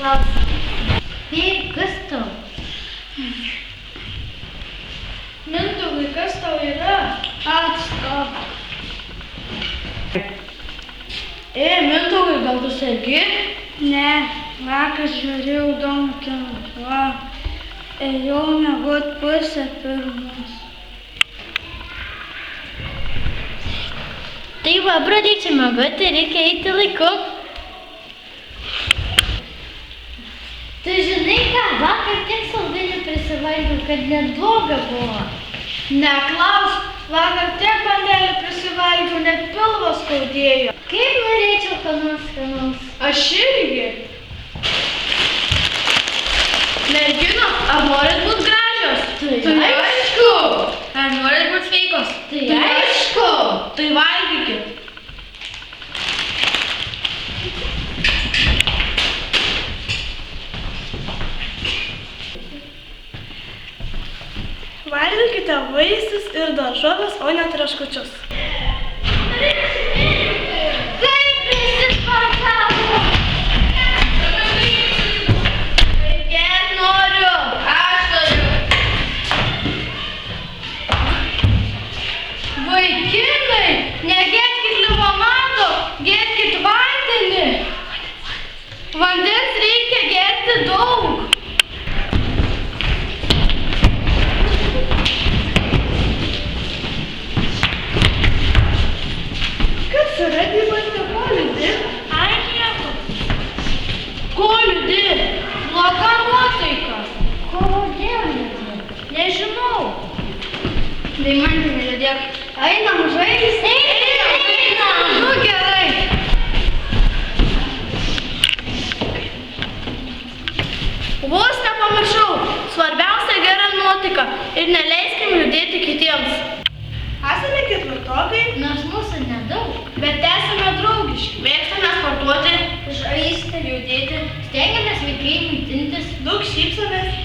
klausimą. Kas tau? Mindaugai, kas tau yra? Atstok. Mindaugai, gal tu sergi? Ne, vakar žiūrėjau įdomų kiną. Ėjau miegot 2:30. Tai va, pradėčiau miegoti, reikia eiti laiku. Tu žinai ką, vakar tiek saldainių prisivalgiau, kad net bloga buvo. Neklausk, vakar tiek bandelių prisivalgiau, net pilvas skaudėjo. Kaip norėčiau ką nors skanaus. Aš irgi. Merginos, ar norit būt gražios? Tai aišku. Ar norit būt sveikos? Tai aišku. Tai valgykit. Valgykite vaisius ir daržoves, o ne traškučius. Kaip prisisportavo? Gert noriu. Aš noriu. Vaikinai, negerkit limonado, gerkit vandenį. Vandens reikia gerti daug. Kas yra gyvate, ko liūdi? Ai, nieko. Ko liūdi? Bloga nuotaika. Kodėl liūdė? Nežinau. Tai man neliūdėk. Einam žaisti. Einam. Nu gerai. Vos nepamiršau. Svarbiausia gera nuotaika ir neleiskim liūdėti kitiems. Esame ketvirtokai, Nors mūsų nedaug. bet esame draugiški. Mėgstame sportuoti, Žaisti, liūdėti. Stengiamės vaikai maitintis. daug šypsomės.